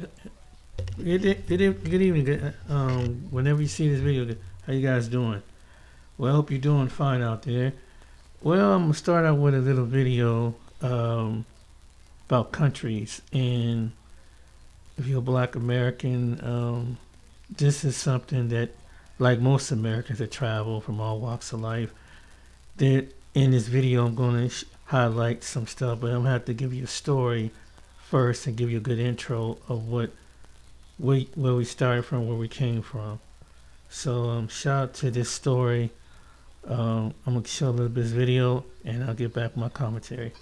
Good evening. Whenever you see this video, how you guys doing? Well, I hope you're doing fine out there. Well, I'm gonna start out with a little video about countries, and if you're a Black American, this is something that, like most Americans that travel from all walks of life, that in this video I'm gonna highlight some stuff, but I'm gonna have to give you a story first and give you a good intro of where we started from, where we came from. So shout out to this story. I'm gonna show a little bit of this video, and I'll get back with my commentary.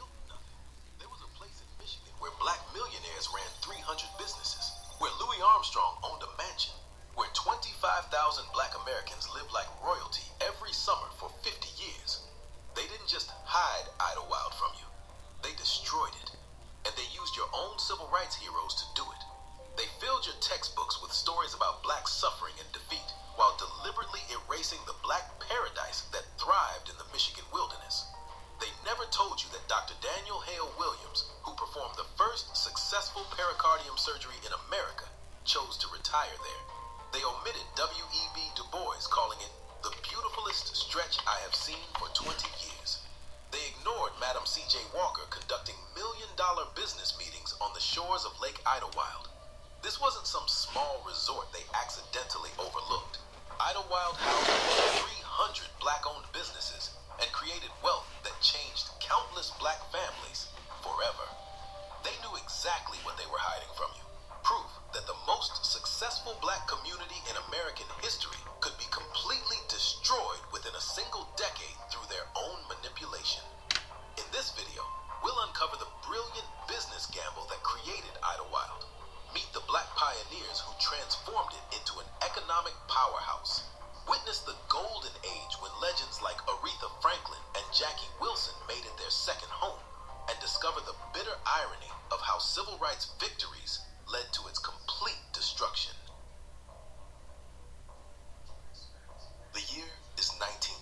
There was a place in Michigan where black millionaires ran 300 businesses, where Louis Armstrong owned a mansion, where 25,000 black Americans lived like royalty every summer for 50 years. They didn't just hide Idlewild from you, they destroyed it. And they used your own civil rights heroes to do it. They filled your textbooks with stories about black suffering and defeat, while deliberately erasing the black paradise that thrived in the Michigan wilderness. They never told you that Dr. Daniel Hale Williams, who performed the first successful pericardium surgery in America, chose to retire there. They omitted W.E.B. Du Bois, calling it the beautifulest stretch I have seen for 20 years. They ignored Madam C.J. Walker conducting million-dollar business meetings on the shores of Lake Idlewild. This wasn't some small resort they accidentally overlooked. Idlewild housed 300 black-owned businesses and created wealth that changed countless black families forever. They knew exactly what they were hiding from you. Proof that the most successful black community in American history could be completely destroyed within a single decade through their own manipulation. In this video, we'll uncover the brilliant business gamble that created Idlewild. Meet the black pioneers who transformed it into an economic powerhouse. Witness the golden age when legends like Aretha Franklin and Jackie Wilson made it their second home, and discover the bitter irony of how civil rights victories led to its complete destruction. The year is 1912.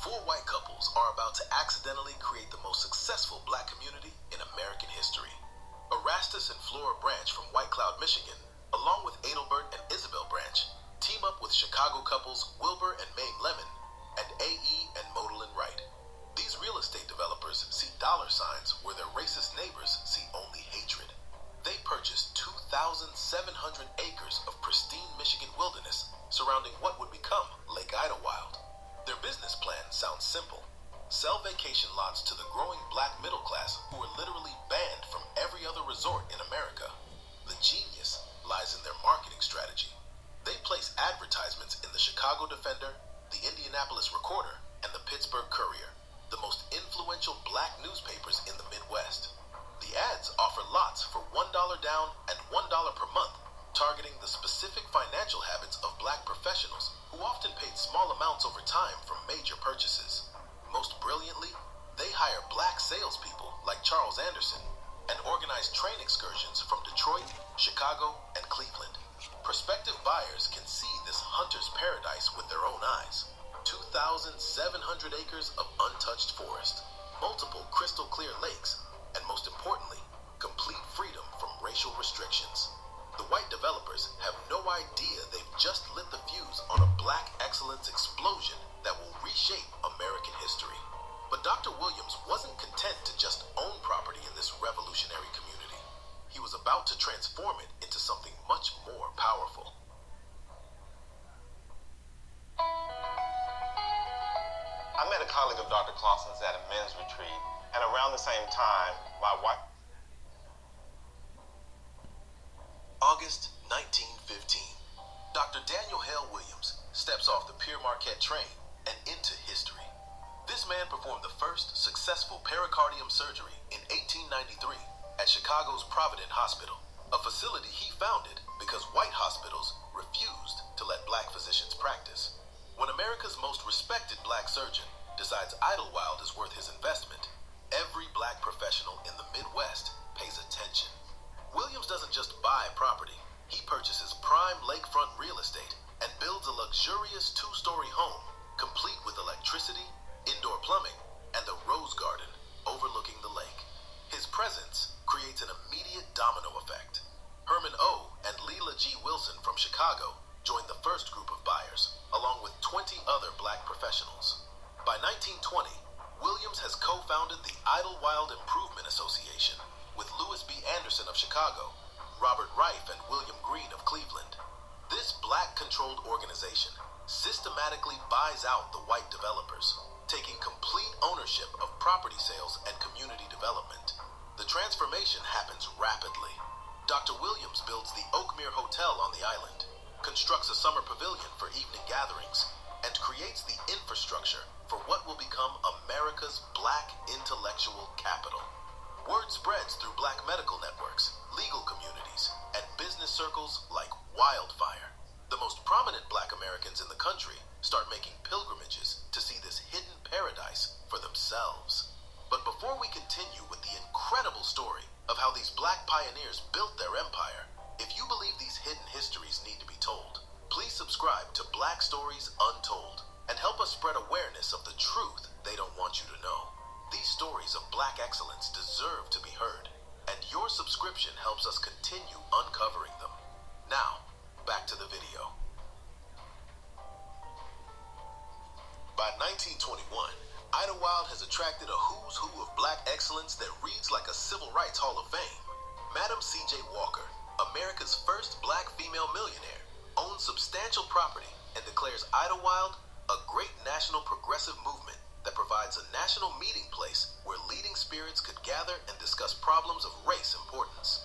Four white couples are about to accidentally create the most successful black community in American history. Erastus and Flora Branch from White Cloud, Michigan, along with Adelbert and Isabel Branch, team up with Chicago couples Wilbur and Mame Lemon and A.E. and Modalyn Wright. These real estate developers see dollar signs where their racist neighbors see only hatred. They purchased 2,700 acres of pristine Michigan wilderness surrounding what would become Lake Idlewild. Their business plan sounds simple. Sell vacation lots to the growing black middle class who are literally banned from every other resort in America. The genius lies in their marketing strategy. They place advertisements in the Chicago Defender, the Indianapolis Recorder, and the Pittsburgh Courier, the most influential black newspapers in the Midwest. The ads offer lots for $1 down and $1 per month, targeting the specific financial habits of black professionals who often paid small amounts over time from major purchases. Most brilliantly, they hire black salespeople like Charles Anderson and organize train excursions from Detroit, Chicago, and Cleveland. Prospective buyers can see this hunter's paradise with their own eyes. 2,700 acres of untouched forest, multiple crystal clear lakes, and most importantly, complete freedom from racial restrictions. The white developers have no idea they've just lit the fuse on a black excellence explosion that will reshape American history. But Dr. Williams wasn't content to just own property in this revolutionary community. He was about to transform it into something much more powerful. I met a colleague of Dr. Clausen's at a men's retreat, and around the same time, my wife... August 1915. Dr. Daniel Hale Williams steps off the Pierre Marquette train and into history. This man performed the first successful pericardium surgery in 1893 at Chicago's Provident Hospital, a facility he founded because white hospitals refused to let black physicians practice. When America's most respected black surgeon decides Idlewild is worth his investment, every black professional in the Midwest pays attention. Williams doesn't just buy property, he purchases prime lakefront real estate and builds a luxurious two-story home, complete with electricity, indoor plumbing, and a rose garden overlooking the lake. His presence creates an immediate domino effect. Her Herman O. and Leela G. Wilson from Chicago joined the first group of buyers, along with 20 other black professionals. By 1920, Williams has co-founded the Idlewild Improvement Association with Louis B. Anderson of Chicago, Robert Rife, and William Green of Cleveland. This black-controlled organization systematically buys out the white developers, taking complete ownership of property sales and community development. The transformation happens rapidly. Dr. Williams builds the Oakmere Hotel on the island, constructs a summer pavilion for evening gatherings, and creates the infrastructure for what will become America's black intellectual capital. Word spreads through black medical networks, legal communities, and business circles like wildfire. The most prominent black Americans in the country start making pilgrimages to see this hidden paradise for themselves. But before we continue with the incredible story of how these black pioneers built their empire, if you believe these hidden histories need to be told, please subscribe to Black Stories Untold and help us spread awareness of the truth they don't want you to know. These stories of black excellence deserve to be heard, and your subscription helps us continue uncovering them. Now, back to the video. By 1921, Idlewild has attracted a who's who of black excellence that reads like a Civil Rights Hall of Fame. Madam C.J. Walker, America's first black female millionaire, owns substantial property and declares Idlewild a great national progressive movement that provides a national meeting place where leading spirits could gather and discuss problems of race importance.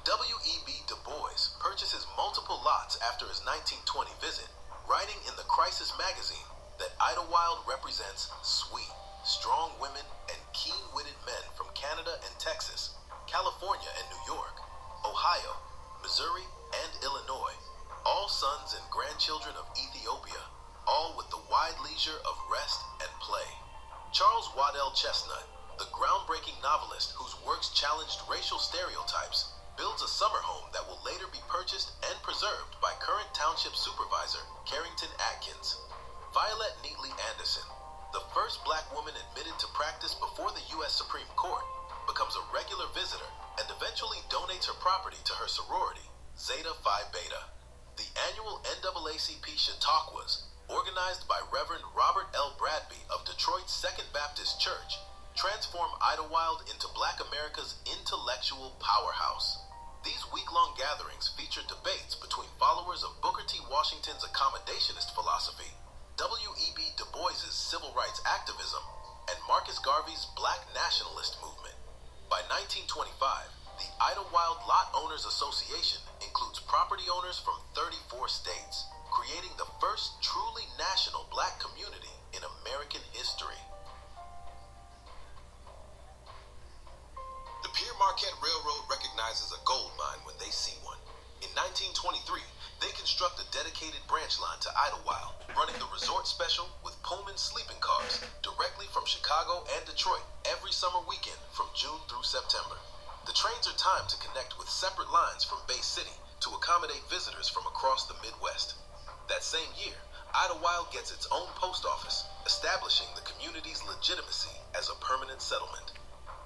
W.E.B. Du Bois purchases multiple lots after his 1920 visit, writing in the Crisis magazine that Idlewild represents sweet, strong women and keen-witted men from Canada and Texas, California and New York, Ohio, Missouri, and Illinois, all sons and grandchildren of Ethiopia, all with the wide leisure of rest and play. Charles Waddell Chestnut, the groundbreaking novelist whose works challenged racial stereotypes, builds a summer home that will later be purchased and preserved by current township supervisor Carrington Atkins. Violet Neatley Anderson, the first black woman admitted to practice before the U.S. Supreme Court, becomes a regular visitor and eventually donates her property to her sorority, Zeta Phi Beta. The annual NAACP Chautauquas, organized by Reverend Robert L. Bradby of Detroit's Second Baptist Church, transform Idlewild into Black America's intellectual powerhouse. These week-long gatherings feature debates between followers of Booker T. Washington's accommodationist philosophy, W.E.B. Du Bois's civil rights activism, and Marcus Garvey's black nationalist movement. By 1925, the Idlewild Lot Owners Association includes property owners from 34 states, creating the first truly national black community in American history. The Pierre Marquette Railroad recognizes a gold mine when they see one. In 1923, they construct a dedicated branch line to Idlewild, running the resort special with Pullman sleeping cars directly from Chicago and Detroit every summer weekend from June through September. The trains are timed to connect with separate lines from Bay City to accommodate visitors from across the Midwest. That same year, Idlewild gets its own post office, establishing the community's legitimacy as a permanent settlement.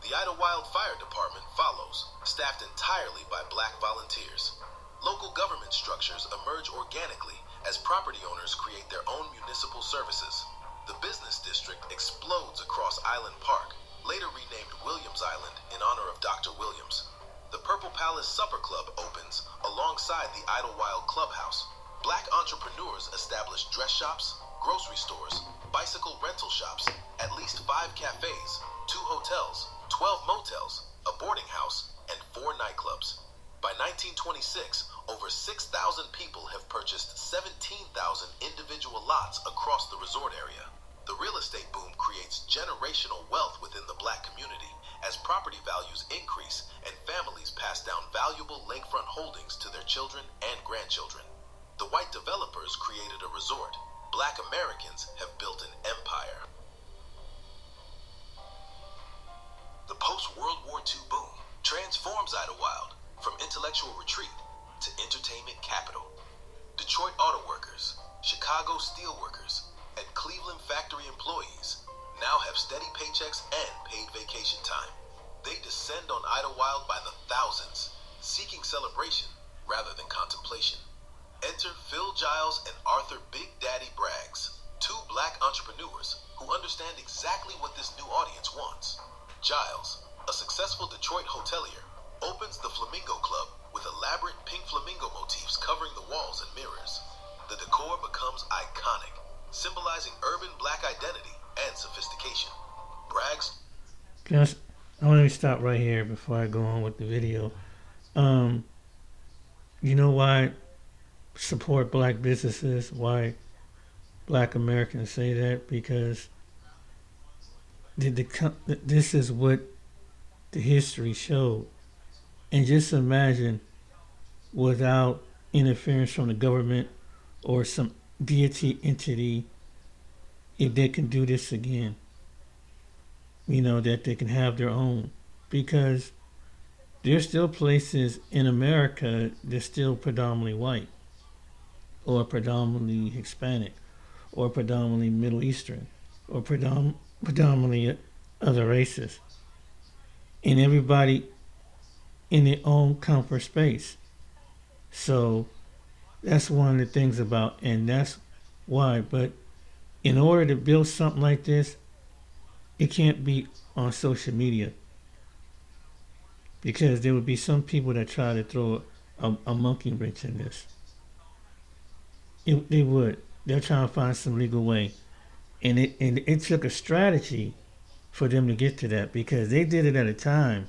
The Idlewild Fire Department follows, staffed entirely by black volunteers. Local government structures emerge organically as property owners create their own municipal services. The business district explodes across Island Park, later renamed Williams Island in honor of Dr. Williams. The Purple Palace Supper Club opens alongside the Idlewild Clubhouse. Black entrepreneurs establish dress shops, grocery stores, bicycle rental shops, at least 5 cafes, 2 hotels, 12 motels, a boarding house, and 4 nightclubs. By 1926, over 6,000 people have purchased 17,000 individual lots across the resort area. The real estate boom creates generational wealth within the black community as property values increase and families pass down valuable lakefront holdings to their children and grandchildren. The white developers created a resort. Black Americans have built an empire. The post-World War II boom transforms Idlewild from intellectual retreat to entertainment capital. Detroit auto workers, Chicago steel workers, and Cleveland factory employees now have steady paychecks and paid vacation time. They descend on Idlewild by the thousands, seeking celebration rather than contemplation. Enter Phil Giles and Arthur Big Daddy Braggs, two black entrepreneurs who understand exactly what this new audience wants. Giles, a successful Detroit hotelier, opens the Flamingo Club with elaborate pink flamingo motifs covering the walls and mirrors. The decor becomes iconic, symbolizing urban black identity and sophistication. Braggs. I want to stop right here before I go on with the video. You know why support black businesses? Why black Americans say that? Because this is what the history showed. And just imagine, without interference from the government or some deity entity, if they can do this again. That they can have their own. Because there's still places in America that's still predominantly white, or predominantly Hispanic, or predominantly Middle Eastern, or predominantly other races. And everybody in their own comfort space. So that's one of the things about, and that's why. But in order to build something like this, it can't be on social media, because there would be some people that try to throw a monkey wrench in this. They would. They're trying to find some legal way, and it took a strategy for them to get to that, because they did it at a time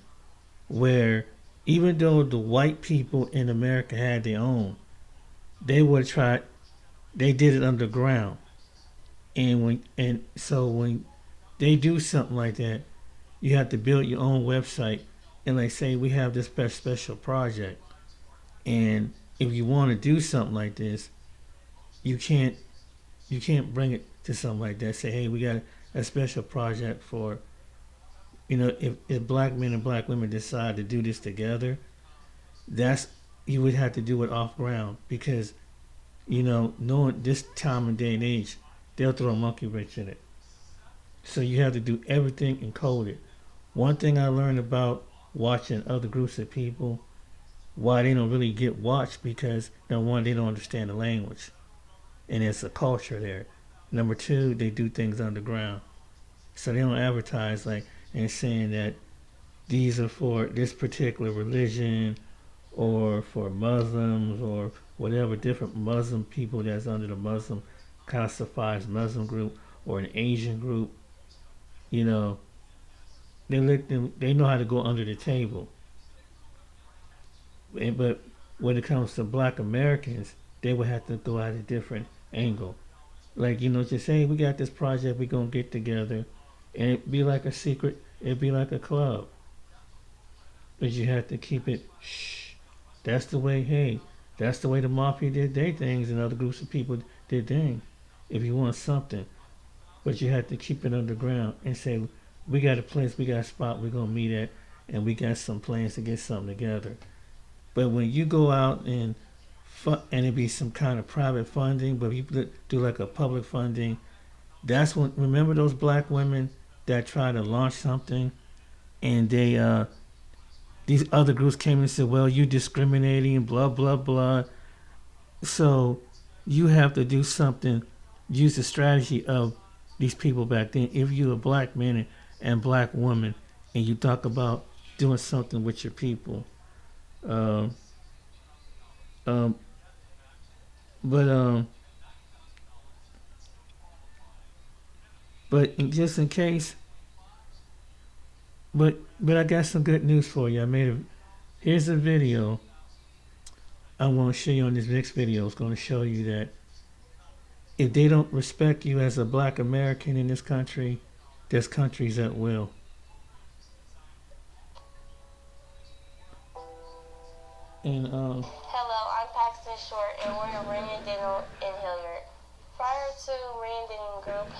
where, even though the white people in America had their own, they did it underground. And so when they do something like that, you have to build your own website and like say, we have this special project, and if you want to do something like this, you can't bring it to something like that. Say, hey, we got a special project for, if black men and black women decide to do this together, you would have to do it off ground, because knowing this time and day and age, they'll throw a monkey wrench in it. So you have to do everything encoded. One thing I learned about watching other groups of people, why they don't really get watched, because number one, they don't understand the language, and it's a culture there. Number two, they do things underground, so they don't advertise and saying that these are for this particular religion, or for Muslims, or whatever different Muslim people that's under the Muslim classifies Muslim group, or an Asian group. They know how to go under the table. But when it comes to black Americans, they would have to go at a different angle. Just say, hey, we got this project, we're going to get together. And it'd be like a secret, it'd be like a club. But you have to keep it, shh. That's the way the mafia did their things, and other groups of people did things. If you want something. But you have to keep it underground and say, we got a place, we got a spot we're going to meet at, and we got some plans to get something together. But when you go out and it be some kind of private funding, but you do like a public funding, that's when, remember those black women that try to launch something, and they these other groups came and said, well, you discriminating, blah, blah, blah. So you have to do something, use the strategy of these people back then. If you're a black man and black woman, and you talk about doing something with your people, but just in case, but I got some good news for you. Here's a video I want to show you on this next video. It's going to show you that if they don't respect you as a black American in this country, there's countries that will. And Hello, I'm Paxton Short, and we're a Rand Dental in Hilliard. Prior to Rand Dental Group,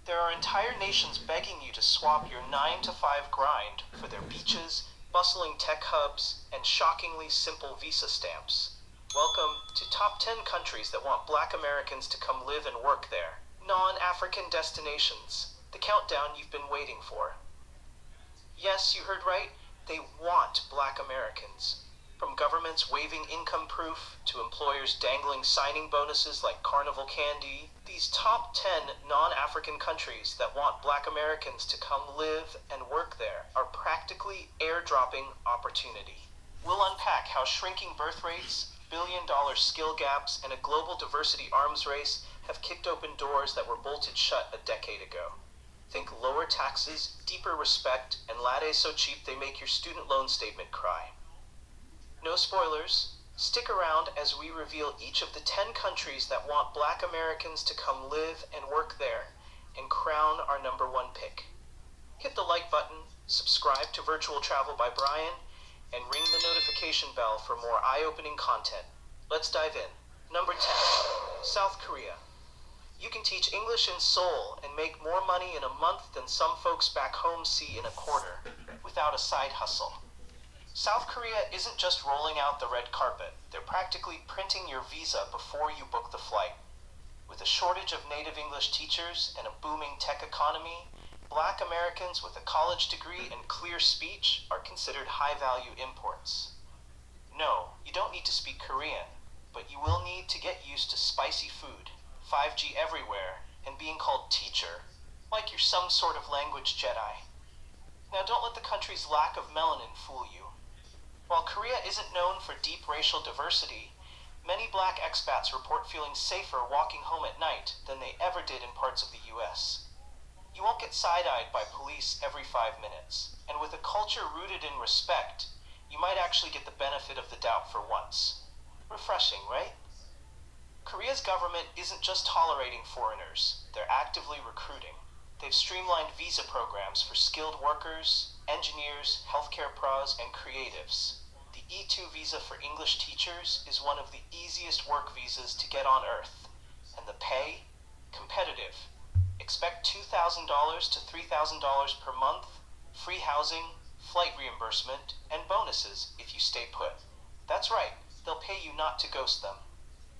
there are entire nations begging you to swap your 9-to-5 grind for their beaches, bustling tech hubs, and shockingly simple visa stamps. Welcome to top 10 countries that want black Americans to come live and work there. Non-African destinations. The countdown you've been waiting for. Yes, you heard right. They want black Americans. From governments waiving income proof to employers dangling signing bonuses like carnival candy, these top 10 non-African countries that want black Americans to come live and work there are practically airdropping opportunity. We'll unpack how shrinking birth rates, billion-dollar skill gaps, and a global diversity arms race have kicked open doors that were bolted shut a decade ago. Think lower taxes, deeper respect, and lattes so cheap they make your student loan statement cry. No spoilers. Stick around as we reveal each of the 10 countries that want black Americans to come live and work there and crown our number one pick. Hit the like button, subscribe to Virtual Travel by Brian, and ring the notification bell for more eye-opening content. Let's dive in. Number 10, South Korea. You can teach English in Seoul and make more money in a month than some folks back home see in a quarter, without a side hustle. South Korea isn't just rolling out the red carpet, they're practically printing your visa before you book the flight. With a shortage of native English teachers and a booming tech economy, black Americans with a college degree and clear speech are considered high-value imports. No, you don't need to speak Korean, but you will need to get used to spicy food, 5G everywhere, and being called teacher, like you're some sort of language Jedi. Now don't let the country's lack of melanin fool you. While Korea isn't known for deep racial diversity, many black expats report feeling safer walking home at night than they ever did in parts of the US. You won't get side-eyed by police every 5 minutes, and with a culture rooted in respect, you might actually get the benefit of the doubt for once. Refreshing, right? Korea's government isn't just tolerating foreigners, they're actively recruiting. They've streamlined visa programs for skilled workers, engineers, healthcare pros, and creatives. The E2 visa for English teachers is one of the easiest work visas to get on Earth. And the pay? Competitive. Expect $2,000 to $3,000 per month, free housing, flight reimbursement, and bonuses if you stay put. That's right, they'll pay you not to ghost them.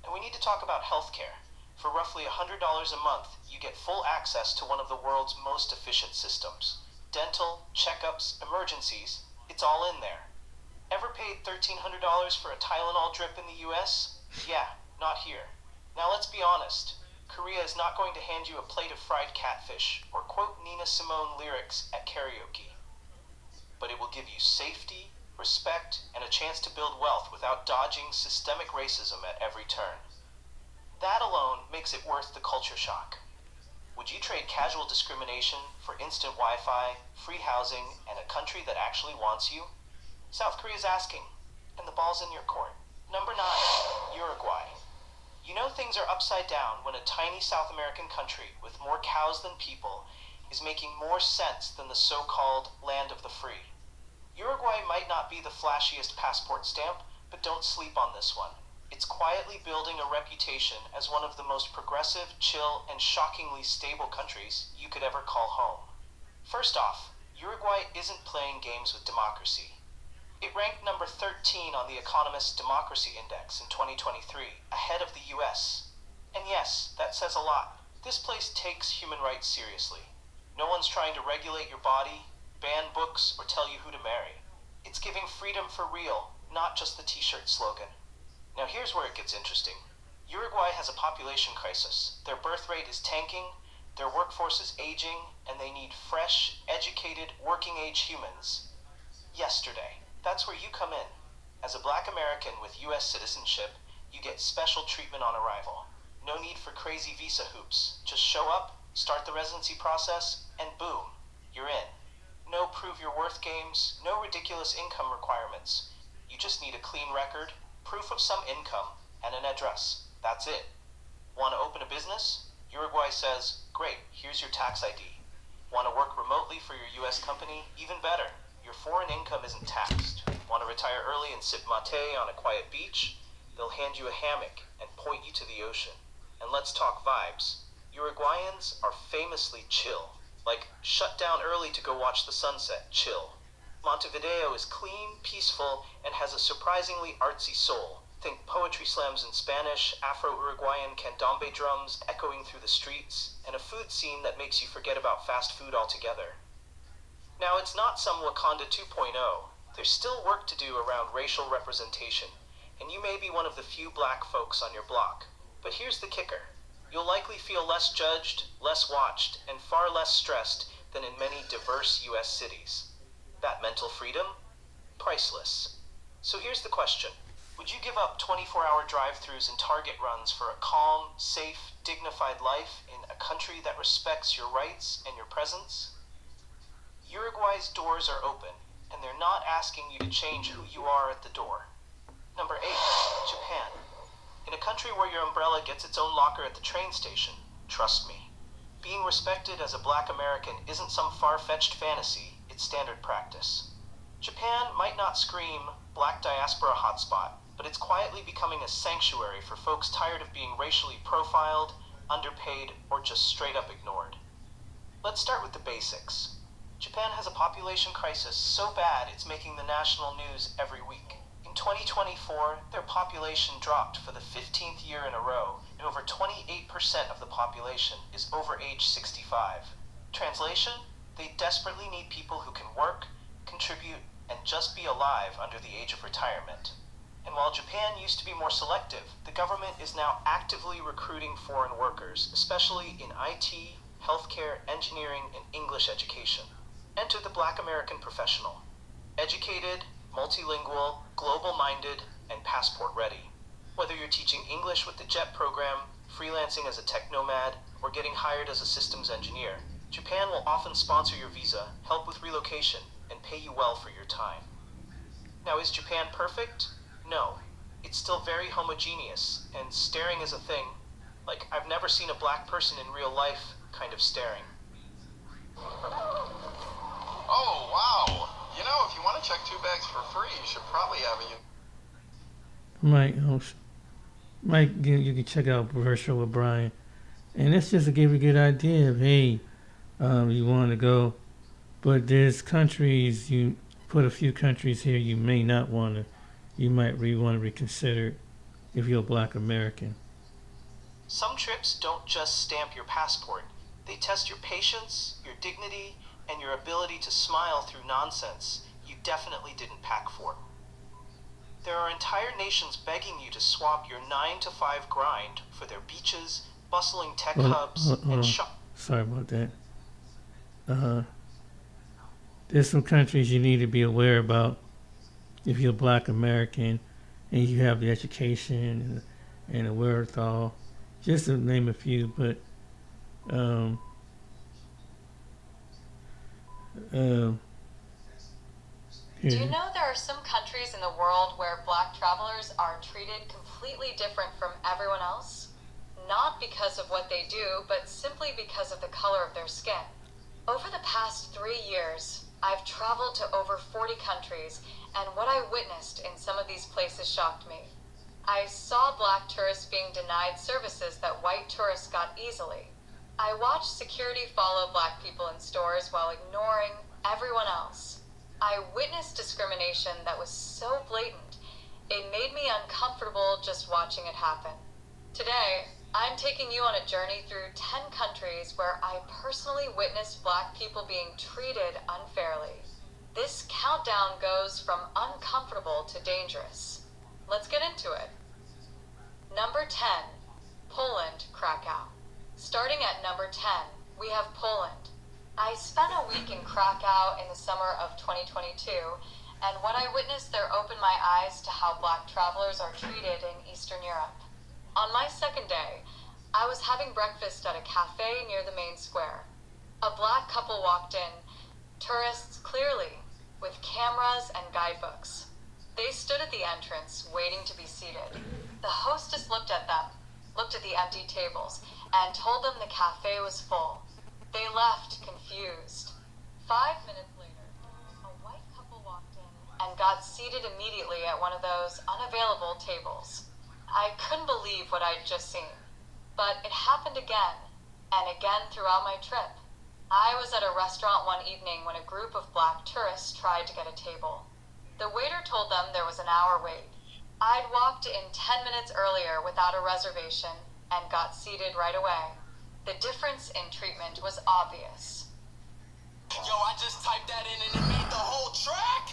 And we need to talk about healthcare. For roughly $100 a month, you get full access to one of the world's most efficient systems. Dental, checkups, emergencies, it's all in there. Ever paid $1,300 for a Tylenol drip in the US? Yeah, not here. Now let's be honest. Korea is not going to hand you a plate of fried catfish or quote Nina Simone lyrics at karaoke. But it will give you safety, respect, and a chance to build wealth without dodging systemic racism at every turn. That alone makes it worth the culture shock. Would you trade casual discrimination for instant Wi-Fi, free housing, and a country that actually wants you? South Korea's asking, and the ball's in your court. Number 9, Uruguay. You know things are upside down when a tiny South American country with more cows than people is making more sense than the so-called land of the free. Uruguay might not be the flashiest passport stamp, but don't sleep on this one. It's quietly building a reputation as one of the most progressive, chill, and shockingly stable countries you could ever call home. First off, Uruguay isn't playing games with democracy. It ranked number 13 on the Economist Democracy Index in 2023, ahead of the US. And yes, that says a lot. This place takes human rights seriously. No one's trying to regulate your body, ban books, or tell you who to marry. It's giving freedom for real, not just the t-shirt slogan. Now here's where it gets interesting. Uruguay has a population crisis. Their birth rate is tanking, their workforce is aging, and they need fresh, educated, working-age humans. Yesterday. That's where you come in. As a black American with US citizenship, you get special treatment on arrival. No need for crazy visa hoops. Just show up, start the residency process, and boom, you're in. No prove your worth games, no ridiculous income requirements. You just need a clean record, proof of some income, and an address. That's it. Want to open a business? Uruguay says, great, here's your tax ID. Want to work remotely for your US company? Even better. Your foreign income isn't taxed. Want to retire early and sip mate on a quiet beach? They'll hand you a hammock and point you to the ocean. And let's talk vibes. Uruguayans are famously chill. Like, shut down early to go watch the sunset, chill. Montevideo is clean, peaceful, and has a surprisingly artsy soul. Think poetry slams in Spanish, Afro-Uruguayan candombe drums echoing through the streets, and a food scene that makes you forget about fast food altogether. Now, it's not some Wakanda 2.0. There's still work to do around racial representation, and you may be one of the few black folks on your block. But here's the kicker. You'll likely feel less judged, less watched, and far less stressed than in many diverse US cities. That mental freedom? Priceless. So here's the question. Would you give up 24-hour drive-thrus and Target runs for a calm, safe, dignified life in a country that respects your rights and your presence? Uruguay's doors are open, and they're not asking you to change who you are at the door. Number 8, Japan. In a country where your umbrella gets its own locker at the train station, trust me, being respected as a black American isn't some far-fetched fantasy, it's standard practice. Japan might not scream black diaspora hotspot, but it's quietly becoming a sanctuary for folks tired of being racially profiled, underpaid, or just straight up ignored. Let's start with the basics. Japan has a population crisis so bad it's making the national news every week. In 2024, their population dropped for the 15th year in a row, and over 28% of the population is over age 65. Translation? They desperately need people who can work, contribute, and just be alive under the age of retirement. And while Japan used to be more selective, the government is now actively recruiting foreign workers, especially in IT, healthcare, engineering, and English education. Enter the Black American professional. Educated, multilingual, global-minded, and passport-ready. Whether you're teaching English with the JET program, freelancing as a tech nomad, or getting hired as a systems engineer, Japan will often sponsor your visa, help with relocation, and pay you well for your time. Now, is Japan perfect? No. It's still very homogeneous, and staring is a thing. Like, I've never seen a black person in real life kind of staring. Oh, wow. You know, if you want to check 2 bags for free, you should probably have Mike, you can check out Virtual with Brian. And that's just to give you a good idea of, hey, you want to go. But there's countries, you put a few countries here you may not want to, you might want to reconsider if you're a black American. Some trips don't just stamp your passport. They test your patience, your dignity, and your ability to smile through nonsense you definitely didn't pack for. There are entire nations begging you to swap your 9-to-5 grind for their beaches, bustling tech hubs, and Sorry about that. There's some countries you need to be aware about if you're a black American and you have the education and the wherewithal, just to name a few. But Do you know there are some countries in the world where black travelers are treated completely different from everyone else? Not because of what they do, but simply because of the color of their skin. Over the past 3 years, I've traveled to over 40 countries, and what I witnessed in some of these places shocked me. I saw black tourists being denied services that white tourists got easily. I watched security follow black people in stores while ignoring everyone else. I witnessed discrimination that was so blatant, it made me uncomfortable just watching it happen. Today, I'm taking you on a journey through 10 countries where I personally witnessed black people being treated unfairly. This countdown goes from uncomfortable to dangerous. Let's get into it. Number 10, Poland, Krakow. Starting at number 10, we have Poland. I spent a week in Krakow in the summer of 2022, and what I witnessed there opened my eyes to how black travelers are treated in Eastern Europe. On my second day, I was having breakfast at a cafe near the main square. A black couple walked in, tourists clearly, with cameras and guidebooks. They stood at the entrance, waiting to be seated. The hostess looked at the empty tables, and told them the cafe was full. They left confused. 5 minutes later, a white couple walked in and got seated immediately at one of those unavailable tables. I couldn't believe what I'd just seen, but it happened again and again throughout my trip. I was at a restaurant one evening when a group of black tourists tried to get a table. The waiter told them there was an hour wait. I'd walked in 10 minutes earlier without a reservation and got seated right away. The difference in treatment was obvious. Yo, I just typed that in and it made the whole track?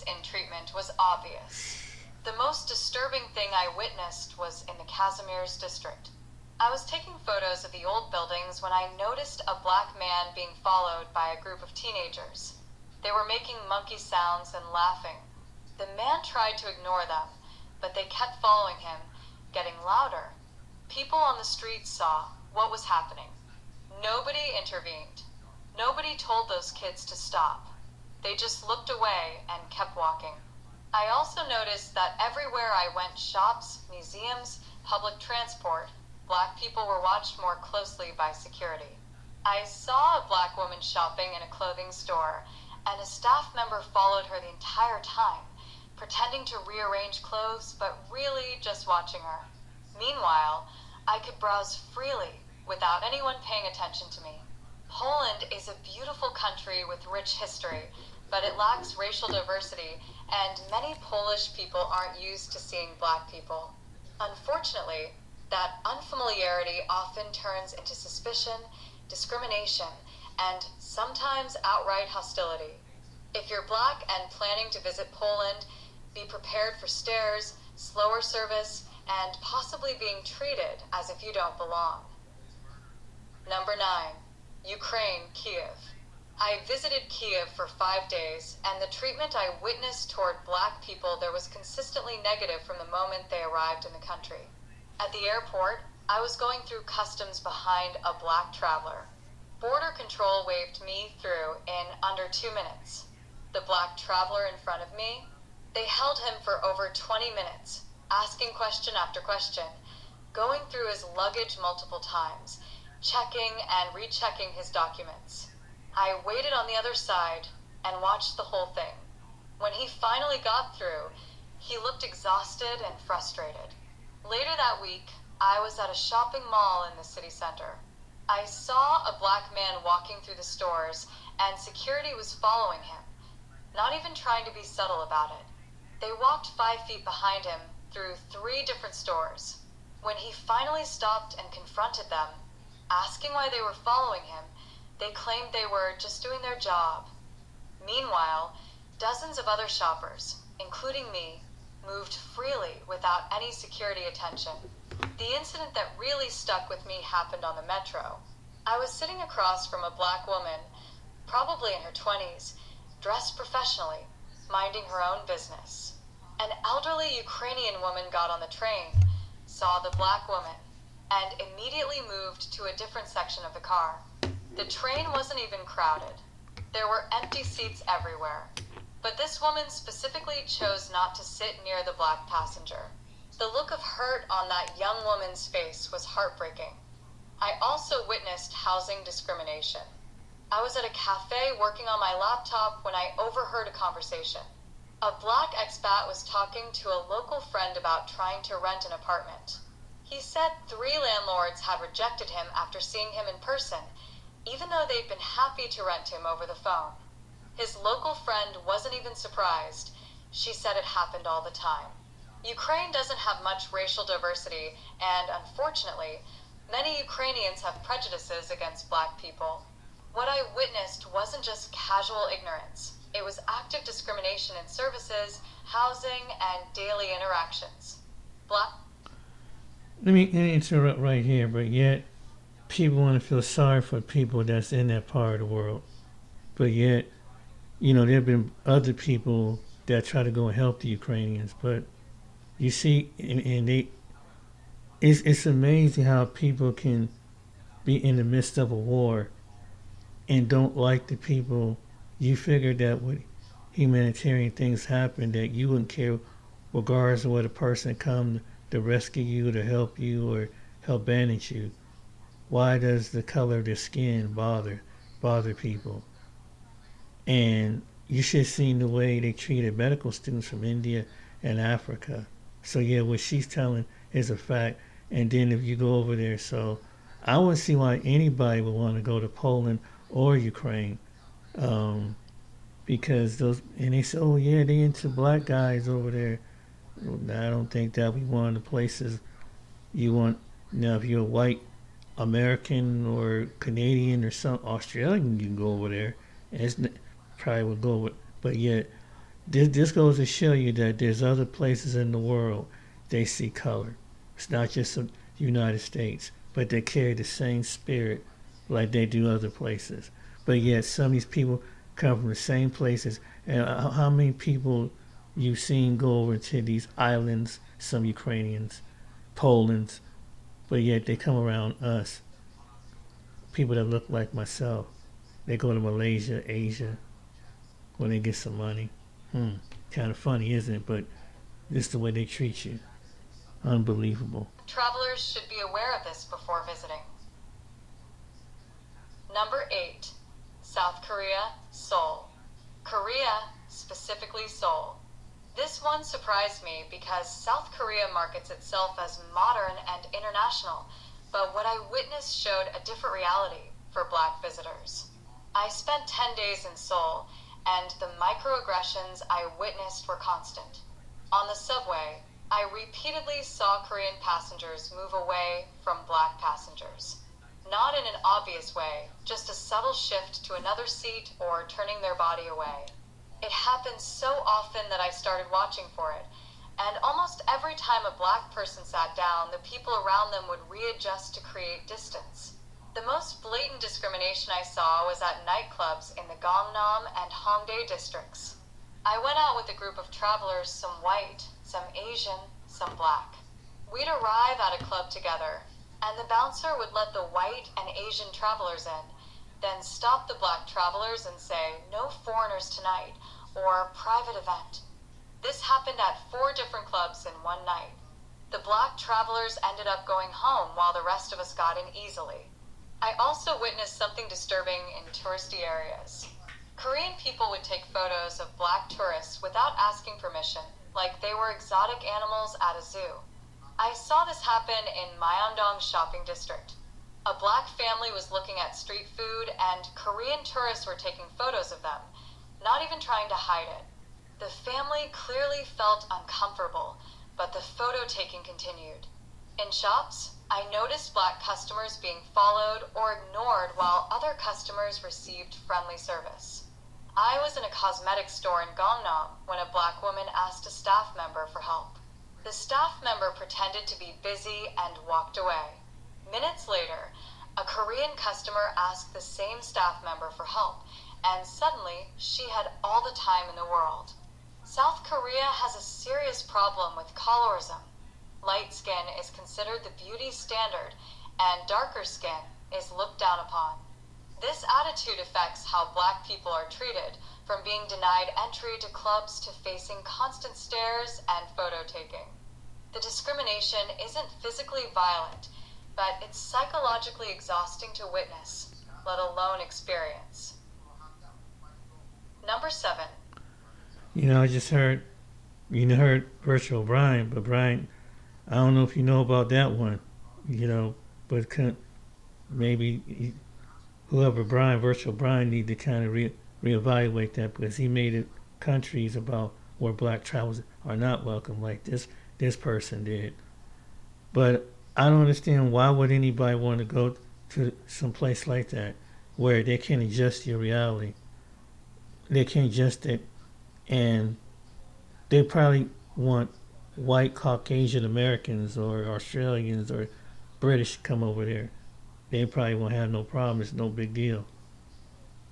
difference in treatment was obvious. The most disturbing thing I witnessed was in the Casimir's district. I was taking photos of the old buildings when I noticed a black man being followed by a group of teenagers. They were making monkey sounds and laughing. The man tried to ignore them, but they kept following him, getting louder. People on the street saw what was happening. Nobody intervened. Nobody told those kids to stop. They just looked away and kept walking. I also noticed that everywhere I went, shops, museums, public transport, black people were watched more closely by security. I saw a black woman shopping in a clothing store, and a staff member followed her the entire time, pretending to rearrange clothes, but really just watching her. Meanwhile, I could browse freely without anyone paying attention to me. Poland is a beautiful country with rich history, but it lacks racial diversity, and many Polish people aren't used to seeing black people. Unfortunately, that unfamiliarity often turns into suspicion, discrimination, and sometimes outright hostility. If you're black and planning to visit Poland, be prepared for stares, slower service, and possibly being treated as if you don't belong. Number 9. Ukraine, Kiev. I visited Kiev for 5 days, and the treatment I witnessed toward black people there was consistently negative from the moment they arrived in the country. At the airport, I was going through customs behind a black traveler. Border control waved me through in under 2 minutes. The black traveler in front of me, they held him for over 20 minutes, asking question after question, going through his luggage multiple times, checking and rechecking his documents. I waited on the other side and watched the whole thing. When he finally got through, he looked exhausted and frustrated. Later that week, I was at a shopping mall in the city center. I saw a black man walking through the stores, and security was following him, not even trying to be subtle about it. They walked 5 feet behind him through 3 different stores. When he finally stopped and confronted them, asking why they were following him, they claimed they were just doing their job. Meanwhile, dozens of other shoppers, including me, moved freely without any security attention. The incident that really stuck with me happened on the metro. I was sitting across from a black woman, probably in her 20s, dressed professionally, minding her own business. An elderly Ukrainian woman got on the train, saw the black woman, and immediately moved to a different section of the car. The train wasn't even crowded. There were empty seats everywhere. But this woman specifically chose not to sit near the black passenger. The look of hurt on that young woman's face was heartbreaking. I also witnessed housing discrimination. I was at a cafe working on my laptop when I overheard a conversation. A black expat was talking to a local friend about trying to rent an apartment. He said 3 landlords had rejected him after seeing him in person, even though they'd been happy to rent him over the phone. His local friend wasn't even surprised. She said it happened all the time. Ukraine doesn't have much racial diversity, and unfortunately, many Ukrainians have prejudices against black people. What I witnessed wasn't just casual ignorance. It was active discrimination in services, housing, and daily interactions. Let me interrupt right here, but yet people want to feel sorry for people that's in that part of the world. But yet, there have been other people that try to go and help the Ukrainians. But you see, it's amazing how people can be in the midst of a war and don't like the people. You figure that when humanitarian things happen, that you wouldn't care regardless of whether a person come to rescue you, to help you, or help bandage you. Why does the color of their skin bother people? And you should have seen the way they treated medical students from India and Africa. So yeah, what she's telling is a fact. And then if you go over there, so I wouldn't see why anybody would want to go to Poland or Ukraine. Because they say, oh yeah, they into black guys over there. I don't think that would be one of the places you want. Now, if you're a white American or Canadian or some Australian, you can go over there. And it's probably would go with, but yet This goes to show you that there's other places in the world they see color. It's not just the United States, but they carry the same spirit like they do other places. But yet some of these people come from the same places. And how many people you've seen go over to these islands, some Ukrainians, Poland's, but yet they come around us, people that look like myself. They go to Malaysia, Asia, when they get some money. Kind of funny, isn't it? But this is the way they treat you. Unbelievable. Travelers should be aware of this before visiting. Number 8. South Korea, Seoul. Korea, specifically Seoul. This one surprised me because South Korea markets itself as modern and international, but what I witnessed showed a different reality for Black visitors. I spent 10 days in Seoul, and the microaggressions I witnessed were constant. On the subway, I repeatedly saw Korean passengers move away from Black passengers. Not in an obvious way, just a subtle shift to another seat or turning their body away. It happened so often that I started watching for it, and almost every time a Black person sat down, the people around them would readjust to create distance. The most blatant discrimination I saw was at nightclubs in the Gangnam and Hongdae districts. I went out with a group of travelers, some white, some Asian, some Black. We'd arrive at a club together, and the bouncer would let the white and Asian travelers in, then stop the Black travelers and say, "No foreigners tonight," or "private event." This happened at 4 different clubs in one night. The Black travelers ended up going home while the rest of us got in easily. I also witnessed something disturbing in touristy areas. Korean people would take photos of Black tourists without asking permission, like they were exotic animals at a zoo. I saw this happen in Myeongdong shopping district. A Black family was looking at street food, and Korean tourists were taking photos of them, not even trying to hide it. The family clearly felt uncomfortable, but the photo taking continued. In shops, I noticed Black customers being followed or ignored while other customers received friendly service. I was in a cosmetics store in Gangnam when a Black woman asked a staff member for help. The staff member pretended to be busy and walked away. Minutes later, a Korean customer asked the same staff member for help, and suddenly she had all the time in the world. South Korea has a serious problem with colorism. Light skin is considered the beauty standard, and darker skin is looked down upon. This attitude affects how Black people are treated, from being denied entry to clubs to facing constant stares and photo taking. The discrimination isn't physically violent, but it's psychologically exhausting to witness, let alone experience. Number 7. I just heard, heard Virtual O'Brien, but Brian, I don't know if you know about that one, but maybe whoever Virtual Brian, need to kind of reevaluate that, because he made it countries about where Black travelers are not welcome, like this person did. But I don't understand, why would anybody want to go to some place like that where they can't adjust your reality? They can't adjust it, and they probably want white Caucasian Americans or Australians or British to come over there. They probably won't have no problem. It's no big deal.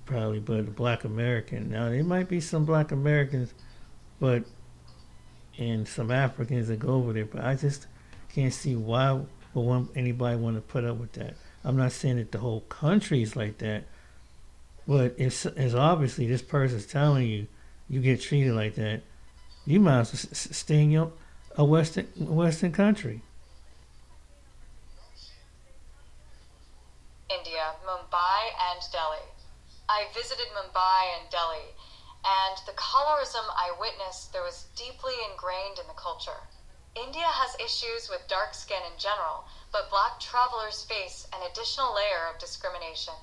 Probably, but a Black American. Now, there might be some Black Americans, and some Africans that go over there, but I just can't see why would anybody want to put up with that. I'm not saying that the whole country is like that, but if obviously this person's telling you get treated like that, you might as well stay in a Western country. India, Mumbai, and Delhi. I visited Mumbai and Delhi, and the colorism I witnessed there was deeply ingrained in the culture. India has issues with dark skin in general, but Black travelers face an additional layer of discrimination.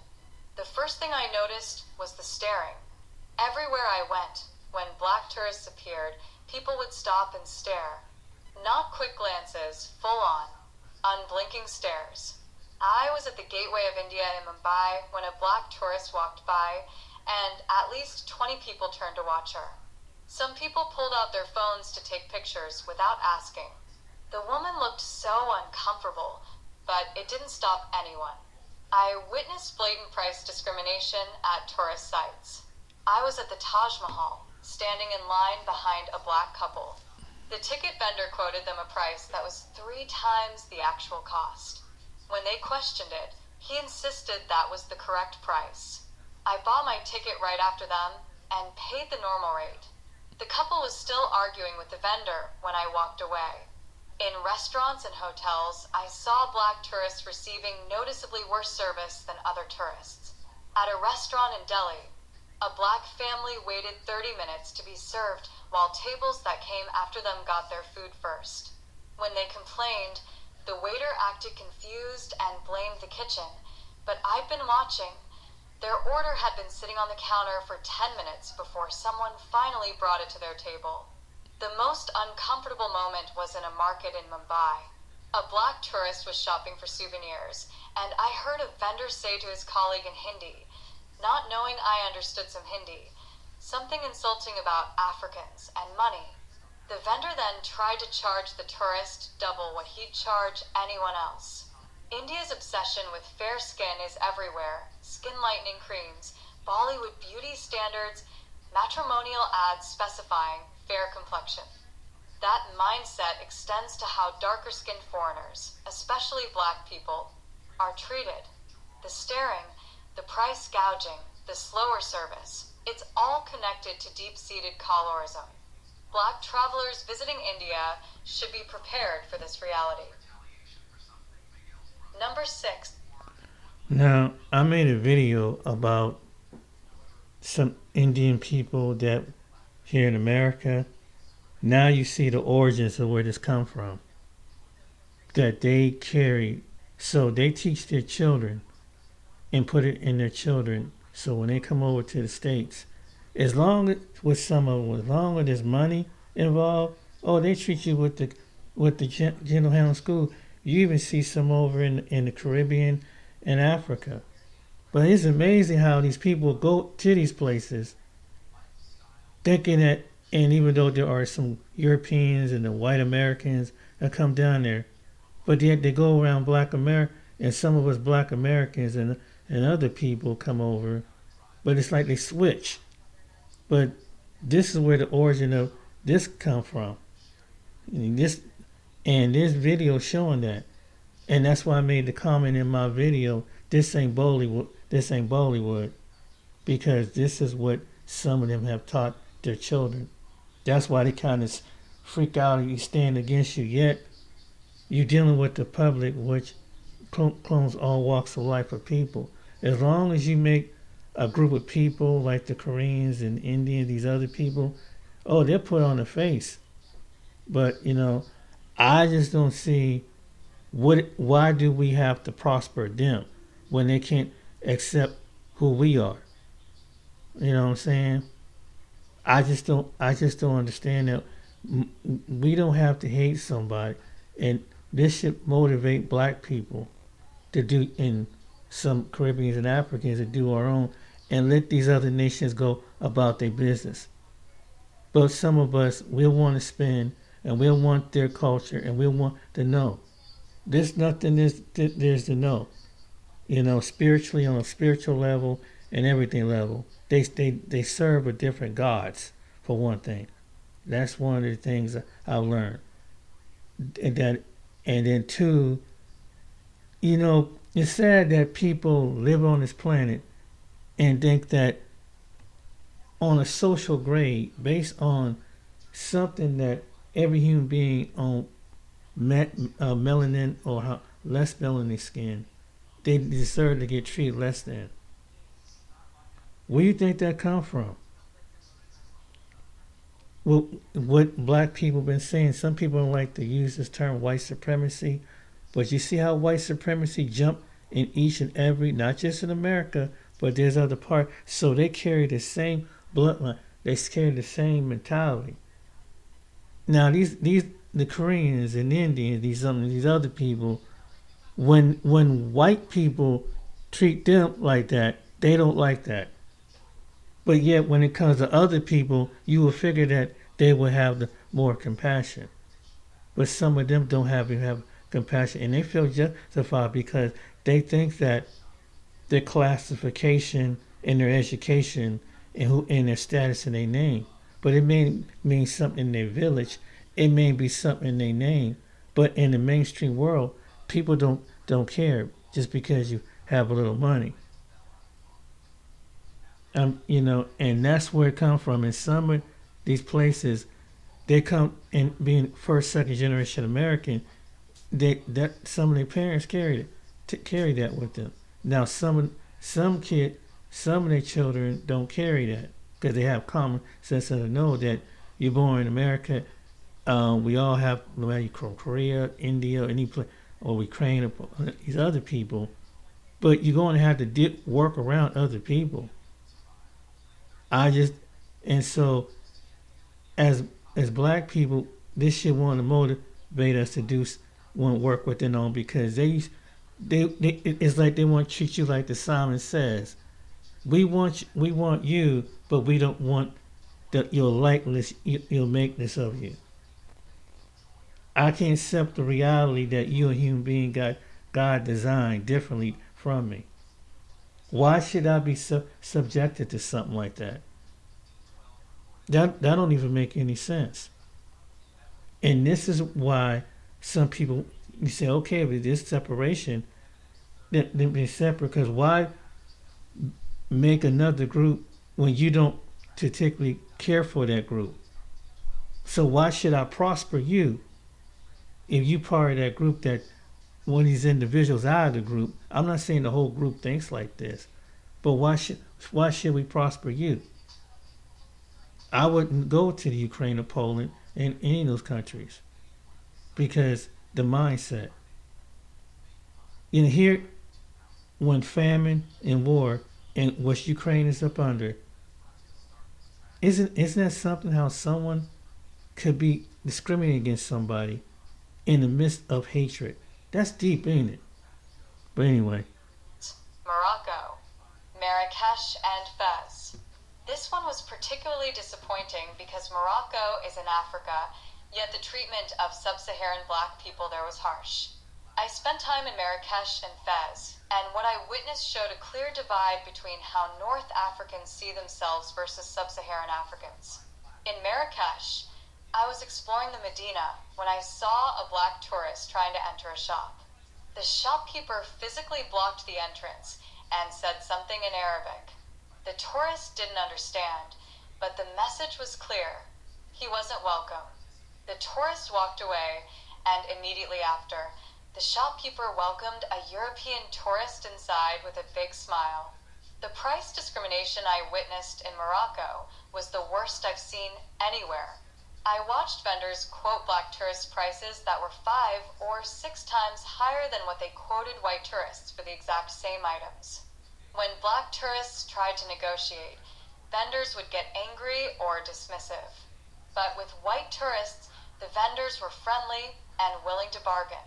The first thing I noticed was the staring. Everywhere I went, when Black tourists appeared, people would stop and stare. Not quick glances, full on, unblinking stares. I was at the gateway of India in Mumbai when a Black tourist walked by, and at least 20 people turned to watch her. Some people pulled out their phones to take pictures without asking. The woman looked so uncomfortable, but it didn't stop anyone. I witnessed blatant price discrimination at tourist sites. I was at the Taj Mahal, standing in line behind a black couple. The ticket vendor quoted them a price that was 3 times the actual cost. When they questioned it, he insisted that was the correct price. I bought my ticket right after them and paid the normal rate. The couple was still arguing with the vendor when I walked away. In restaurants and hotels, I saw black tourists receiving noticeably worse service than other tourists. At a restaurant in Delhi, a black family waited 30 minutes to be served while tables that came after them got their food first. When they complained, the waiter acted confused and blamed the kitchen, but I'd been watching. Their order had been sitting on the counter for 10 minutes before someone finally brought it to their table. The most uncomfortable moment was in a market in Mumbai. A black tourist was shopping for souvenirs, and I heard a vendor say to his colleague in Hindi, not knowing I understood some Hindi, something insulting about Africans and money. The vendor then tried to charge the tourist double what he'd charge anyone else. India's obsession with fair skin is everywhere. Skin lightening creams, Bollywood beauty standards, matrimonial ads specifying fair complexion. That mindset extends to how darker-skinned foreigners, especially black people, are treated. The staring, the price gouging, the slower service, it's all connected to deep-seated colorism. Black travelers visiting India should be prepared for this reality. Number 6. Now, I made a video about some Indian people that here in America. Now you see the origins of where this come from. That they carry, so they teach their children and put it in their children. So when they come over to the States, as long as with some of them, as long as there's money involved, oh, they treat you with the gentle hand school. You even see some over in the Caribbean and Africa. But it's amazing how these people go to these places thinking that, and even though there are some Europeans and the white Americans that come down there, but yet they go around black America, and some of us black Americans and other people come over, but it's like they switch. But this is where the origin of this come from. And this video showing that. And that's why I made the comment in my video, this ain't Bollywood, because this is what some of them have taught their children. That's why they kind of freak out and you stand against you. Yet you're dealing with the public, which clones all walks of life of people. As long as you make a group of people like the Koreans and Indians, these other people, oh, they're put on the face. But I just don't see why do we have to prosper them when they can't accept who we are. You know what I'm saying? I just don't understand that. We don't have to hate somebody, and this should motivate black people to do, in some Caribbeans and Africans, to do our own and let these other nations go about their business. But some of us, we'll want to spend, and we'll want their culture, and we'll want to know. There's nothing there's to know. Spiritually, on a spiritual level and everything level. They serve a different gods, for one thing. That's one of the things I've learned. And then two, it's sad that people live on this planet and think that on a social grade, based on something that every human being on melanin or less melanin skin, they deserve to get treated less than. Where do you think that come from? Well, what black people been saying, some people don't like to use this term white supremacy, but you see how white supremacy jumped in each and every, not just in America, but there's other parts. So they carry the same bloodline. They carry the same mentality. Now the Koreans and Indians, these other people, when white people treat them like that, they don't like that. But yet, when it comes to other people, you will figure that they will have the more compassion. But some of them don't have compassion, and they feel justified because they think that their classification and their education and their status in their name. But it may mean something in their village. It may be something in their name. But in the mainstream world, people don't care just because you have a little money. And that's where it comes from. In some of these places, they come in being first, second generation American. That some of their parents carry that with them. Now some of their children don't carry that because they have common sense and know that you're born in America. We all have, no matter you from Korea, India, any place, or Ukraine, or these other people. But you're going to have to work around other people. And so as black people, this shit want to motivate us to want to work with their own because they it's like they want to treat you like the Simon Says. We want you, but we don't want your likeness, your makeness of you. I can't accept the reality that you a human being got God designed differently from me. Why should I be subjected to something like that? That don't even make any sense. And this is why some people, you say, okay, but this separation, then be separate, because why make another group when you don't particularly care for that group? So why should I prosper you if you part of that group that one of these individuals out of the group? I'm not saying the whole group thinks like this, but why should we prosper you? I wouldn't go to the Ukraine or Poland and any of those countries because the mindset. Here, when famine and war and what Ukraine is up under, isn't that something how someone could be discriminating against somebody in the midst of hatred? That's deep, ain't it? But anyway. Morocco, Marrakesh, and Fez. This one was particularly disappointing because Morocco is in Africa, yet the treatment of sub-Saharan black people there was harsh. I spent time in Marrakesh and Fez, and what I witnessed showed a clear divide between how North Africans see themselves versus sub-Saharan Africans. In Marrakesh, I was exploring the Medina when I saw a black tourist trying to enter a shop. The shopkeeper physically blocked the entrance and said something in Arabic. The tourist didn't understand, but the message was clear. He wasn't welcome. The tourist walked away, and immediately after, the shopkeeper welcomed a European tourist inside with a big smile. The price discrimination I witnessed in Morocco was the worst I've seen anywhere. I watched vendors quote black tourist prices that were 5 or 6 times higher than what they quoted white tourists for the exact same items. When black tourists tried to negotiate, vendors would get angry or dismissive. But with white tourists, the vendors were friendly and willing to bargain.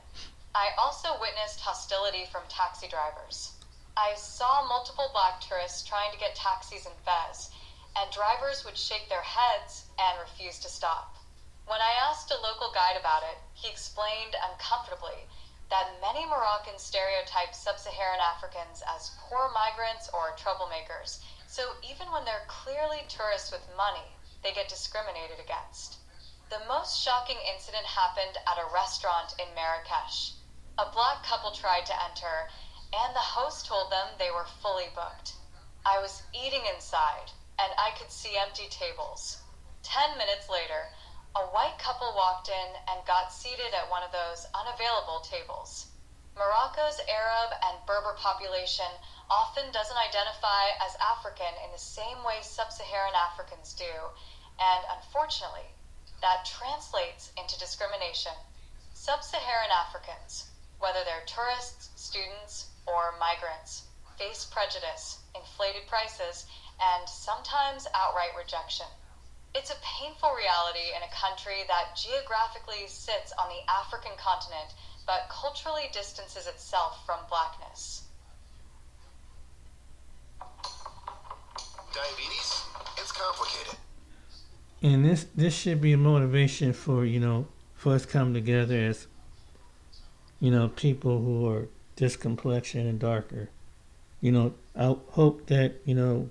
I also witnessed hostility from taxi drivers. I saw multiple black tourists trying to get taxis in Fez, and drivers would shake their heads and refuse to stop. When I asked a local guide about it, he explained uncomfortably that many Moroccans stereotype sub-Saharan Africans as poor migrants or troublemakers, so even when they're clearly tourists with money, they get discriminated against. The most shocking incident happened at a restaurant in Marrakesh. A black couple tried to enter, and the host told them they were fully booked. I was eating inside, and I could see empty tables. 10 minutes later, a white couple walked in and got seated at one of those unavailable tables. Morocco's Arab and Berber population often doesn't identify as African in the same way sub-Saharan Africans do, and unfortunately, that translates into discrimination. Sub-Saharan Africans, whether they're tourists, students, or migrants, face prejudice, inflated prices, and sometimes outright rejection. It's a painful reality in a country that geographically sits on the African continent but culturally distances itself from blackness. Diabetes? complicated. And this should be a motivation for, for us to come together as, people who are this complexion and darker. I hope that,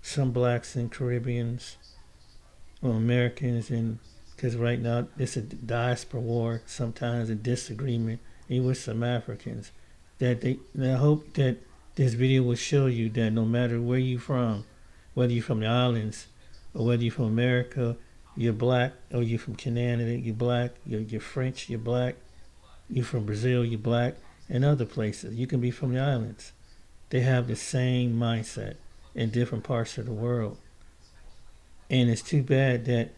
some blacks and Caribbeans or Americans, and because right now it's a diaspora war, sometimes a disagreement, even with some Africans, I hope that this video will show you that no matter where you're from, whether you're from the islands or whether you're from America, you're black, or you're from Canada, you're black, you're French, you're black, you're from Brazil, you're black, and other places. You can be from the islands. They have the same mindset in different parts of the world. And it's too bad that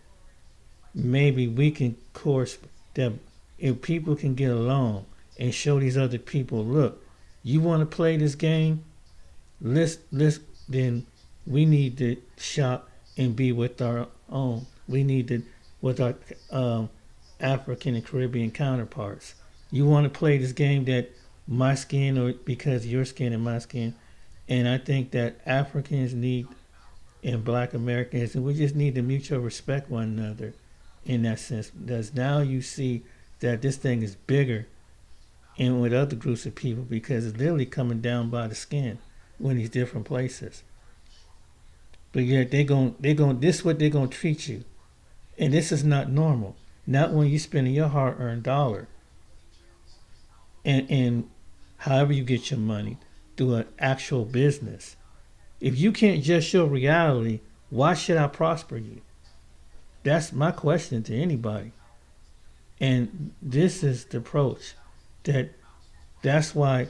maybe we can course that if people can get along and show these other people, look, you want to play this game, then we need to shop and be with our own. We need to, with our African and Caribbean counterparts. You want to play this game that my skin, or because your skin and my skin. And I think that Africans need, and black Americans, and we just need to mutual respect one another in that sense. Because now you see that this thing is bigger and with other groups of people, because it's literally coming down by the skin in these different places. But yet this is what they're gonna treat you. And this is not normal. Not when you're spending your hard-earned dollar. And however you get your money, through an actual business. If you can't just show reality, why should I prosper you? That's my question to anybody. And this is the approach. That's why,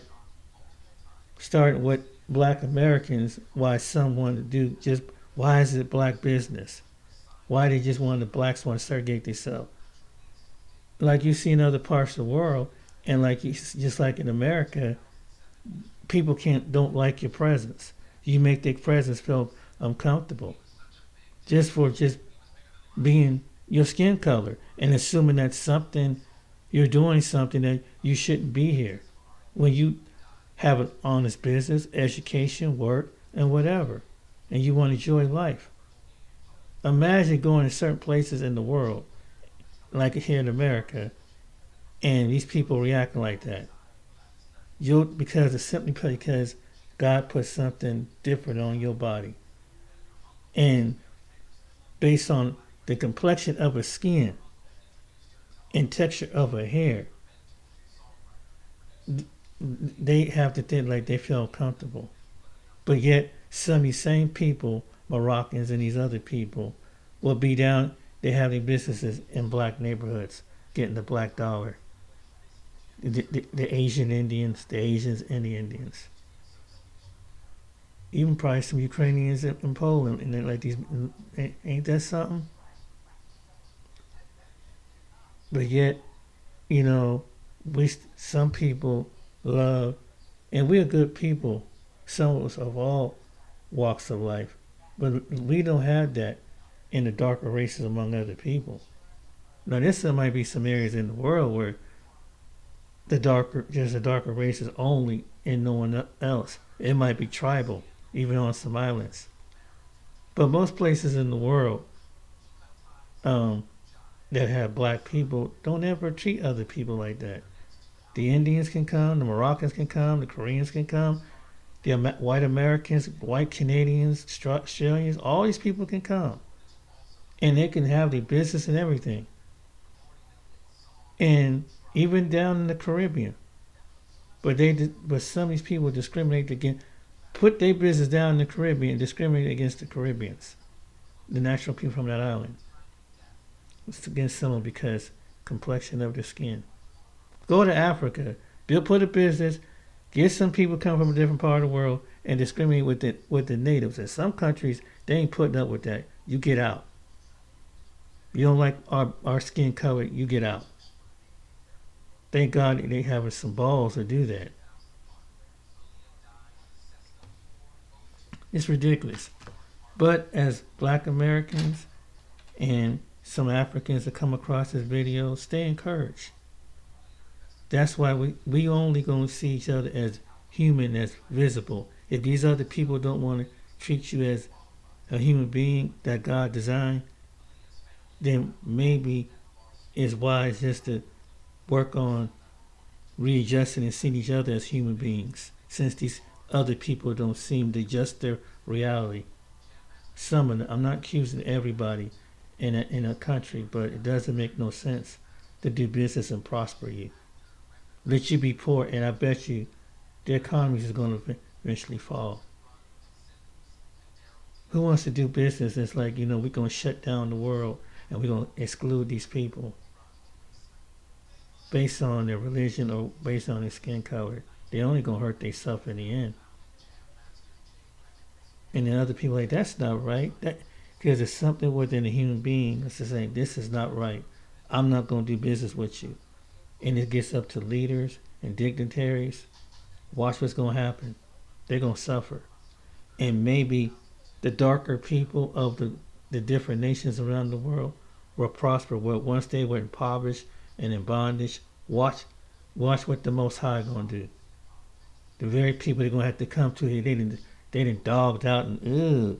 starting with black Americans, why some want to do why is it black business? Why they just want the blacks want to segregate themselves? Like you see in other parts of the world, and just like in America, people don't like your presence. You make their presence feel uncomfortable. Just for being your skin color and assuming that you're doing something that you shouldn't be here. When you have an honest business, education, work, and whatever, and you want to enjoy life. Imagine going to certain places in the world, like here in America, and these people reacting like that. Simply because God put something different on your body. And based on the complexion of a skin and texture of a hair, they have to think like they feel comfortable. But yet, some of these same people, Moroccans and these other people, will be down, they have their businesses in black neighborhoods, getting the black dollar. The Asian Indians, the Asians and the Indians. Even probably some Ukrainians in Poland, and they're like these, ain't that something? But yet, some people love, and we're good people, some of us of all walks of life, but we don't have that in the darker races among other people. Now, there might be some areas in the world where the darker races only and no one else. It might be tribal, even on some islands. But most places in the world that have black people don't ever treat other people like that. The Indians can come, the Moroccans can come, the Koreans can come, the white Americans, white Canadians, Australians, all these people can come. And they can have their business and everything. And even down in the Caribbean. But some of these people discriminate against, put their business down in the Caribbean and discriminate against the Caribbeans, the natural people from that island. It's against someone because complexion of their skin. Go to Africa, put a business, get some people come from a different part of the world and discriminate with the natives. In some countries, they ain't putting up with that. You get out. You don't like our skin color, you get out. Thank God they have some balls to do that. It's ridiculous. But as black Americans and some Africans that come across this video, stay encouraged. That's why we only going to see each other as human, as visible. If these other people don't want to treat you as a human being that God designed, then maybe it's wise just to work on readjusting and seeing each other as human beings, since these other people don't seem to adjust their reality. Some of them, I'm not accusing everybody in a country, but it doesn't make no sense to do business and prosper you. Let you be poor, and I bet you the economy is going to eventually fall. Who wants to do business? It's like, we're going to shut down the world and we're going to exclude these people based on their religion or based on their skin color. They're only going to hurt themselves in the end. And then other people are like, that's not right. Because there's something within a human being that's saying, this is not right. I'm not going to do business with you. And it gets up to leaders and dignitaries. Watch what's going to happen. They're going to suffer. And maybe the darker people of the different nations around the world will prosper. Where once they were impoverished and in bondage, watch what the Most High going to do. The very people they're going to have to come to, they didn't dogged out and,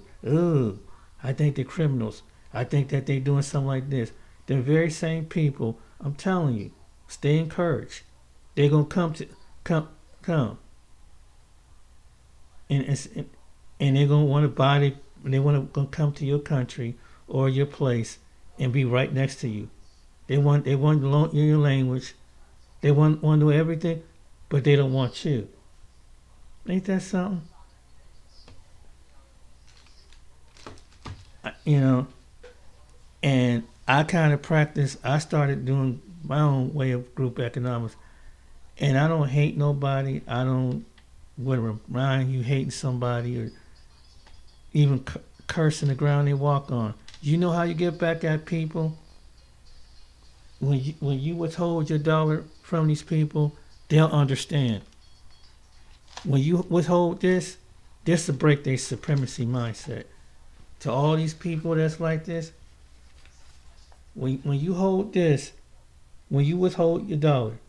I think they're criminals. I think that they're doing something like this. The very same people, I'm telling you, stay encouraged. They're going to come. And they're going to want to they want to come to your country or your place and be right next to you. They want your language. They want to know everything, but they don't want you. Ain't that something? And I kind of I started doing my own way of group economics. And I don't hate nobody. I don't, whether around you hating somebody or even cursing the ground they walk on. You know how you get back at people? When you withhold your dollar from these people, they'll understand. When you withhold this will break their supremacy mindset. To all these people that's like this, when you hold this, when you withhold your dollar,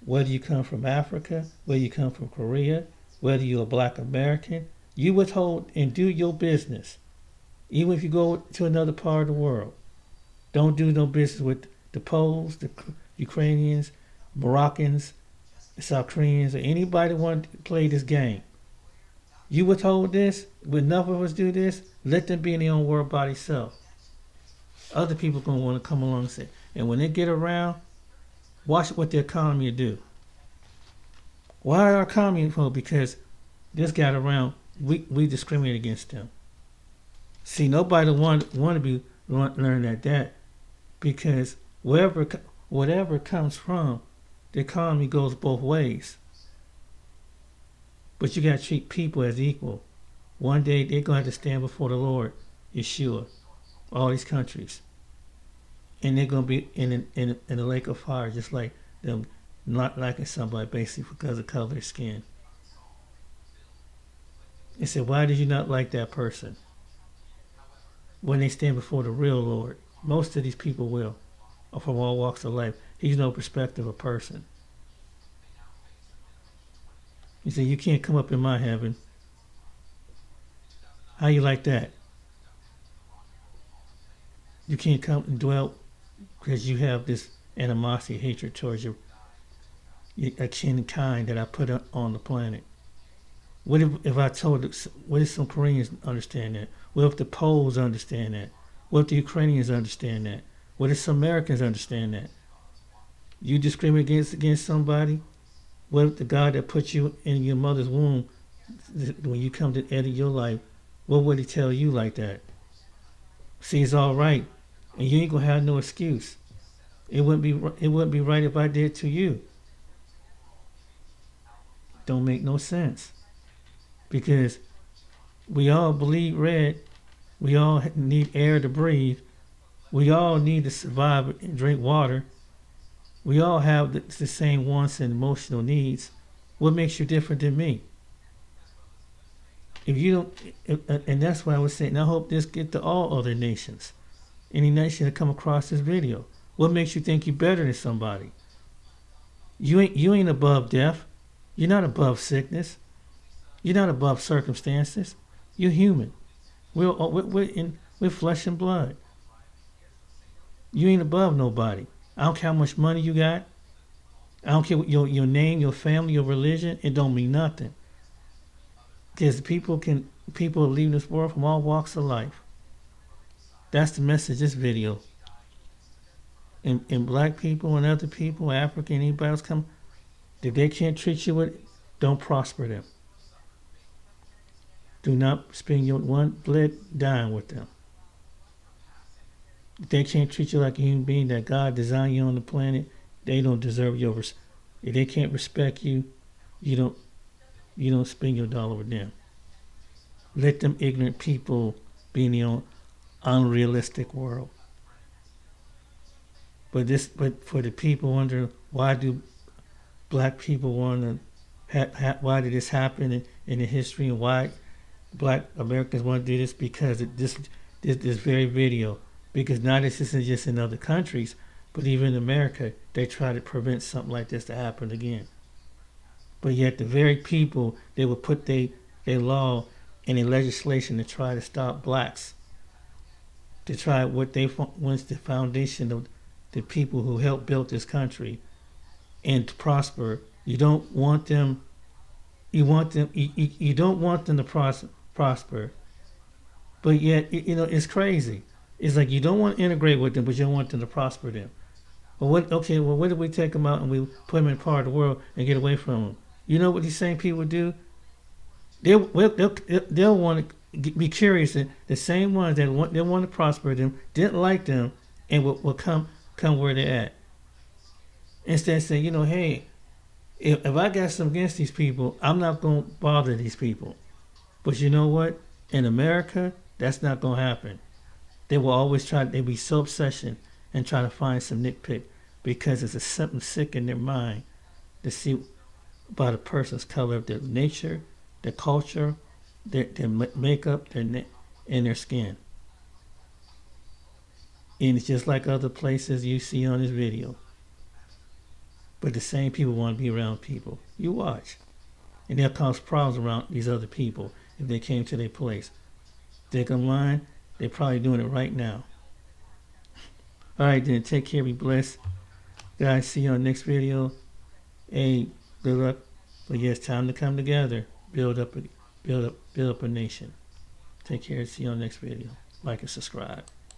whether you come from Africa, whether you come from Korea, whether you're a black American, you withhold and do your business. Even if you go to another part of the world. Don't do no business with the Poles, the Ukrainians, Moroccans, South Koreans, or anybody that want to play this game. You withhold this, when enough of us do this, let them be in their own world by themselves. Other people are going to want to come along and say, and when they get around, watch what the economy will do. Why our economy? Well, because this got around, we discriminate against them. See, nobody want to learn that because whatever comes from, the economy goes both ways. But you got to treat people as equal. One day they're going to have to stand before the Lord, Yeshua, all these countries. And they're going to be in the lake of fire, just like them not liking somebody basically because of color of their skin. They said, why did you not like that person? When they stand before the real Lord, most of these people will, or from all walks of life. He's no perspective of person. He said, you can't come up in my heaven. How you like that? You can't come and dwell because you have this animosity, hatred towards your kin kind that I put on the planet. What if I told, what if some Koreans understand that? What if the Poles understand that? What if the Ukrainians understand that? What if some Americans understand that? You discriminate against somebody? What if the God that put you in your mother's womb, when you come to the end of your life, what would he tell you like that? See, it's all right, and you ain't gonna have no excuse. It wouldn't be right if I did to you. Don't make no sense, because we all bleed red. We all need air to breathe. We all need to survive and drink water. We all have the same wants and emotional needs. What makes you different than me? If you don't, and that's why I was saying, I hope this get to all other nations. Any nation that come across this video. What makes you think you're better than somebody? You ain't above death. You're not above sickness. You're not above circumstances. You're human. We're flesh and blood. You ain't above nobody. I don't care how much money you got. I don't care what your name, your family, your religion. It don't mean nothing. Because people are leaving this world from all walks of life. That's the message of this video. And black people and other people, African, anybody else come, if they can't treat you with, don't prosper them. Do not spend your one blood dime with them. If they can't treat you like a human being that God designed you on the planet, they don't deserve your respect. If they can't respect you, you don't spend your dollar with them. Let them ignorant people be in their unrealistic world. But for the people wondering why do black people want to, why did this happen in the history, and why black Americans want to do this, because this very video, because now this isn't just in other countries, but even in America, they try to prevent something like this to happen again. But yet the very people, they will put their law and their legislation to try to stop blacks, to try what they once the foundation of the people who helped build this country, and to prosper. You don't want them. You don't want them to prosper. But yet, it's crazy. It's like you don't want to integrate with them, but you don't want them to prosper them. Well, what if we take them out and we put them in part of the world and get away from them? You know what these same people do? They'll want to be curious. And the same ones that want to prosper them, didn't like them, and will come where they're at. Instead of saying, hey, if I got something against these people, I'm not going to bother these people. But you know what? In America, that's not going to happen. They will always they'll be so obsessed and try to find some nitpick, because it's something sick in their mind to see about a person's color, their nature, their culture, their makeup, and their skin. And it's just like other places you see on this video. But the same people want to be around people. You watch. And they'll cause problems around these other people if they came to their place. They come line, they're probably doing it right now. All right, then. Take care. Be blessed. Guys, see you on the next video. Hey, good luck. But yeah, it's time to come together. Build up a nation. Take care. See you on the next video. Like and subscribe.